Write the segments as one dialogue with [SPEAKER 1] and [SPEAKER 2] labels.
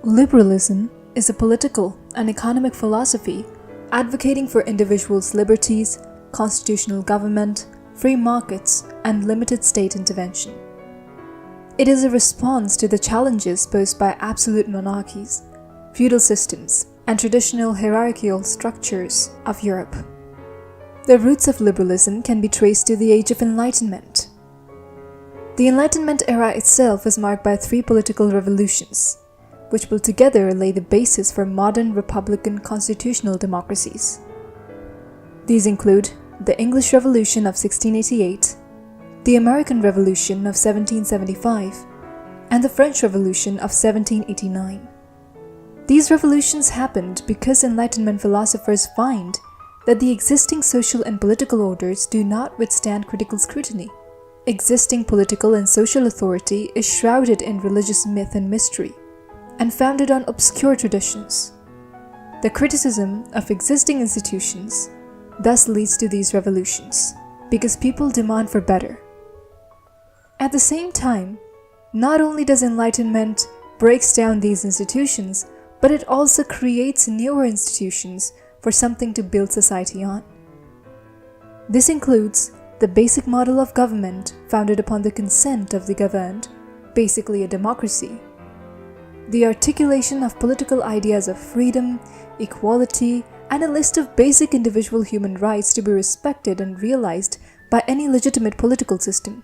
[SPEAKER 1] Liberalism is a political and economic philosophy advocating for individuals' liberties, constitutional government, free markets, and limited state intervention. It is a response to the challenges posed by absolute monarchies, feudal systems, and traditional hierarchical structures of Europe. The roots of liberalism can be traced to the Age of Enlightenment. The Enlightenment era itself was marked by 3 political revolutions, which will together lay the basis for modern republican constitutional democracies. These include the English Revolution of 1688, the American Revolution of 1775, and the French Revolution of 1789. These revolutions happened because Enlightenment philosophers find that the existing social and political orders do not withstand critical scrutiny. Existing political and social authority is shrouded in religious myth and mystery, and founded on obscure traditions. The criticism of existing institutions thus leads to these revolutions, because people demand for better. At the same time, not only does Enlightenment breaks down these institutions, but it also creates newer institutions for something to build society on. This includes the basic model of government founded upon the consent of the governed, basically a democracy, the articulation of political ideas of freedom, equality, and a list of basic individual human rights to be respected and realized by any legitimate political system.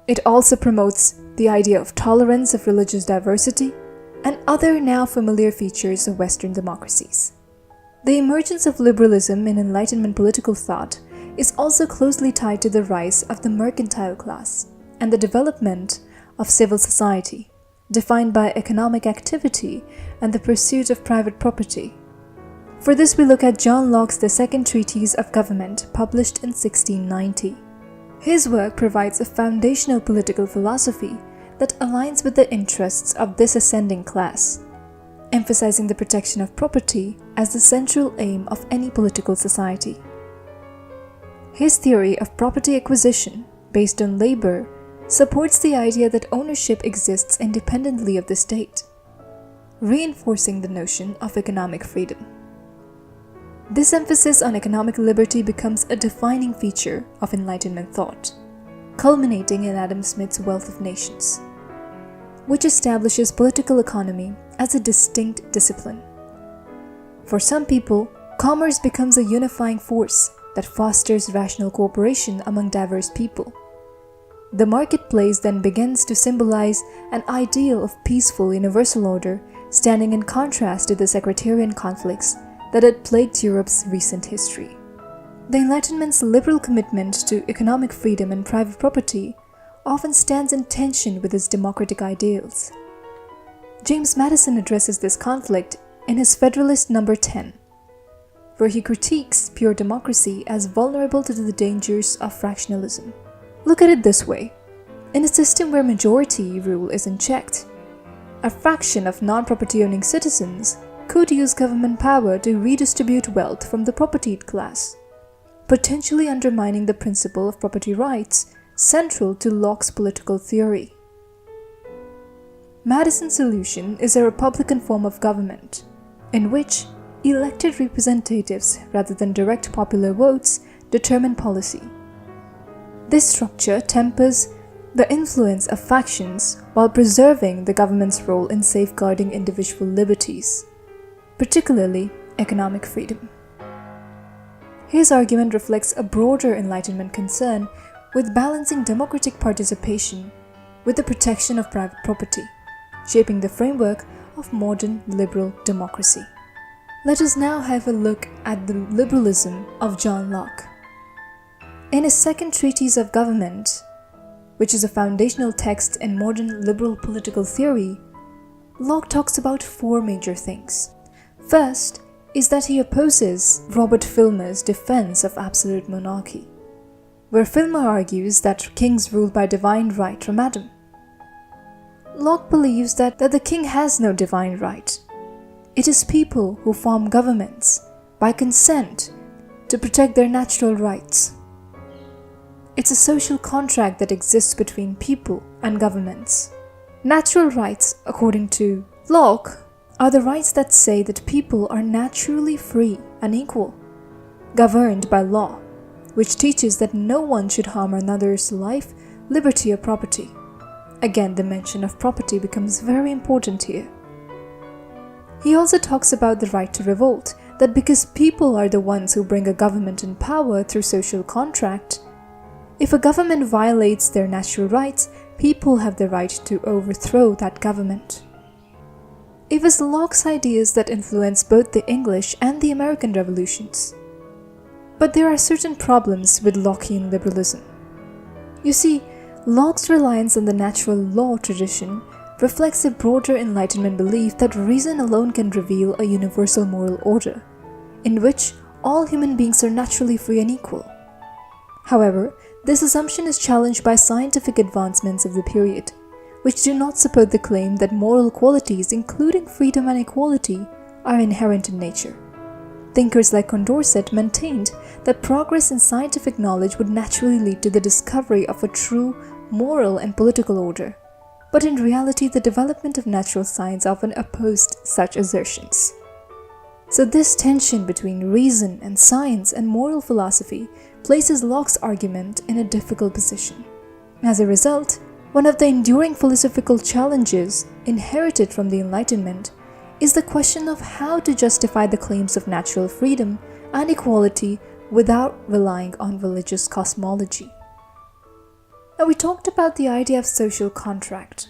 [SPEAKER 1] It also promotes the idea of tolerance of religious diversity and other now familiar features of Western democracies. The emergence of liberalism in Enlightenment political thought is also closely tied to the rise of the mercantile class and the development of civil society, defined by economic activity and the pursuit of private property. For this, we look at John Locke's The Second Treatise of Government, published in 1690. His work provides a foundational political philosophy that aligns with the interests of this ascending class, emphasizing the protection of property as the central aim of any political society. His theory of property acquisition, based on labor, supports the idea that ownership exists independently of the state, reinforcing the notion of economic freedom. This emphasis on economic liberty becomes a defining feature of Enlightenment thought, culminating in Adam Smith's Wealth of Nations, which establishes political economy as a distinct discipline. For some people, commerce becomes a unifying force that fosters rational cooperation among diverse people. The marketplace then begins to symbolize an ideal of peaceful universal order, standing in contrast to the sectarian conflicts that had plagued Europe's recent history. The Enlightenment's liberal commitment to economic freedom and private property often stands in tension with its democratic ideals. James Madison addresses this conflict in his Federalist No. 10, where he critiques pure democracy as vulnerable to the dangers of fractionalism. Look at it this way. In a system where majority rule is unchecked, a fraction of non-property owning citizens could use government power to redistribute wealth from the propertied class, potentially undermining the principle of property rights central to Locke's political theory. Madison's solution is a republican form of government, in which elected representatives rather than direct popular votes determine policy. This structure tempers the influence of factions while preserving the government's role in safeguarding individual liberties, particularly economic freedom. His argument reflects a broader Enlightenment concern with balancing democratic participation with the protection of private property, shaping the framework of modern liberal democracy. Let us now have a look at the liberalism of John Locke. In his Second Treatise of Government, which is a foundational text in modern liberal political theory, Locke talks about 4 major things. First is that he opposes Robert Filmer's defense of absolute monarchy, where Filmer argues that kings rule by divine right from Adam. Locke believes that the king has no divine right. It is people who form governments by consent to protect their natural rights. It's a social contract that exists between people and governments. Natural rights, according to Locke, are the rights that say that people are naturally free and equal, governed by law, which teaches that no one should harm another's life, liberty, or property. Again, the mention of property becomes very important here. He also talks about the right to revolt, that because people are the ones who bring a government in power through social contract, if a government violates their natural rights, people have the right to overthrow that government. It was Locke's ideas that influenced both the English and the American revolutions. But there are certain problems with Lockean liberalism. You see, Locke's reliance on the natural law tradition reflects a broader Enlightenment belief that reason alone can reveal a universal moral order, in which all human beings are naturally free and equal. However, this assumption is challenged by scientific advancements of the period, which do not support the claim that moral qualities, including freedom and equality, are inherent in nature. Thinkers like Condorcet maintained that progress in scientific knowledge would naturally lead to the discovery of a true moral and political order, but in reality the development of natural science often opposed such assertions. So this tension between reason and science and moral philosophy places Locke's argument in a difficult position. As a result, one of the enduring philosophical challenges inherited from the Enlightenment is the question of how to justify the claims of natural freedom and equality without relying on religious cosmology. Now, we talked about the idea of social contract.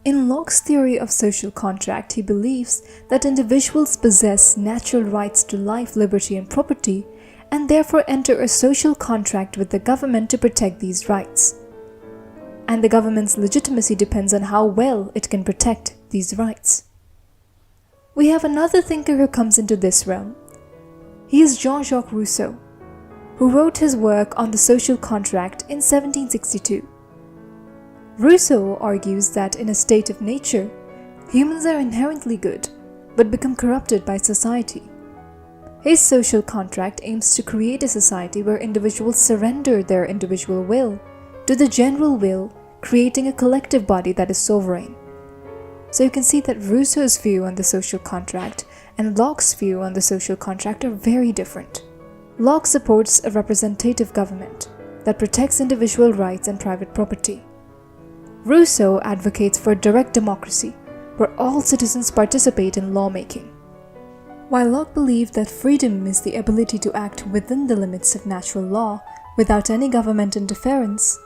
[SPEAKER 1] In Locke's theory of social contract, he believes that individuals possess natural rights to life, liberty, and property, and therefore enter a social contract with the government to protect these rights. And the government's legitimacy depends on how well it can protect these rights. We have another thinker who comes into this realm. He is Jean-Jacques Rousseau, who wrote his work on the social contract in 1762. Rousseau argues that in a state of nature, humans are inherently good, but become corrupted by society. His social contract aims to create a society where individuals surrender their individual will to the general will, creating a collective body that is sovereign. So you can see that Rousseau's view on the social contract and Locke's view on the social contract are very different. Locke supports a representative government that protects individual rights and private property. Rousseau advocates for direct democracy, where all citizens participate in lawmaking. While Locke believed that freedom is the ability to act within the limits of natural law without any government interference,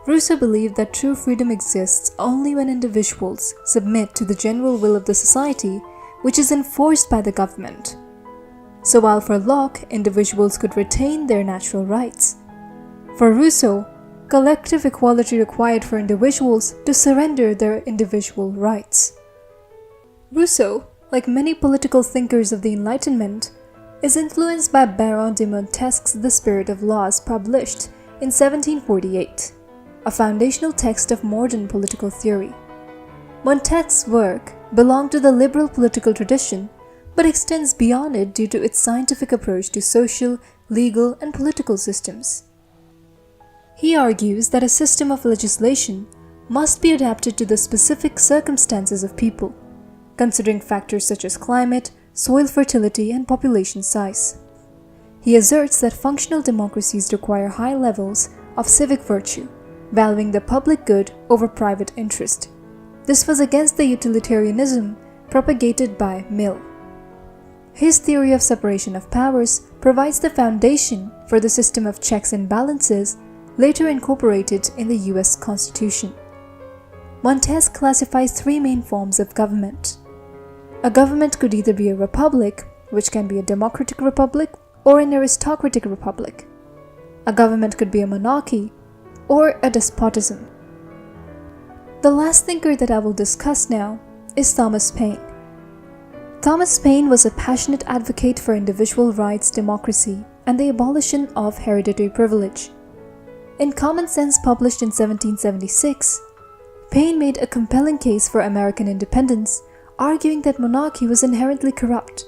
[SPEAKER 1] Rousseau believed that true freedom exists only when individuals submit to the general will of the society, which is enforced by the government. So while for Locke, individuals could retain their natural rights, for Rousseau, collective equality required for individuals to surrender their individual rights. Rousseau, like many political thinkers of the Enlightenment, is influenced by Baron de Montesquieu's The Spirit of Laws, published in 1748, a foundational text of modern political theory. Montesquieu's work belonged to the liberal political tradition, but extends beyond it due to its scientific approach to social, legal, and political systems. He argues that a system of legislation must be adapted to the specific circumstances of people, considering factors such as climate, soil fertility, and population size. He asserts that functional democracies require high levels of civic virtue, valuing the public good over private interest. This was against the utilitarianism propagated by Mill. His theory of separation of powers provides the foundation for the system of checks and balances later incorporated in the US Constitution. Montesquieu classifies three main forms of government. A government could either be a republic, which can be a democratic republic, or an aristocratic republic. A government could be a monarchy, or a despotism. The last thinker that I will discuss now is Thomas Paine. Thomas Paine was a passionate advocate for individual rights, democracy, and the abolition of hereditary privilege. In Common Sense, published in 1776, Paine made a compelling case for American independence, arguing that monarchy was inherently corrupt,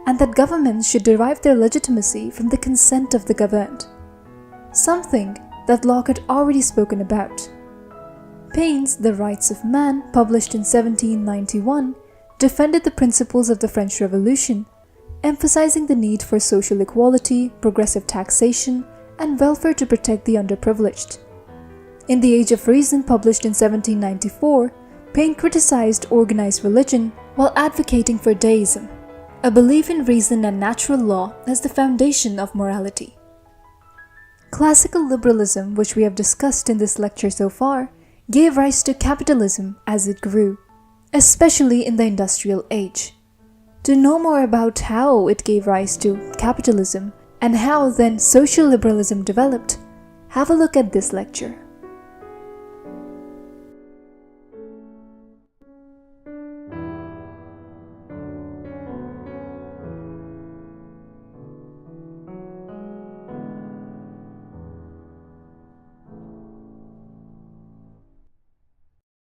[SPEAKER 1] and that governments should derive their legitimacy from the consent of the governed, something that Locke had already spoken about. Paine's The Rights of Man, published in 1791, defended the principles of the French Revolution, emphasizing the need for social equality, progressive taxation, and welfare to protect the underprivileged. In The Age of Reason, published in 1794, Paine criticized organized religion while advocating for deism, a belief in reason and natural law as the foundation of morality. Classical liberalism, which we have discussed in this lecture so far, gave rise to capitalism as it grew, especially in the industrial age. To know more about how it gave rise to capitalism and how then social liberalism developed, have a look at this lecture.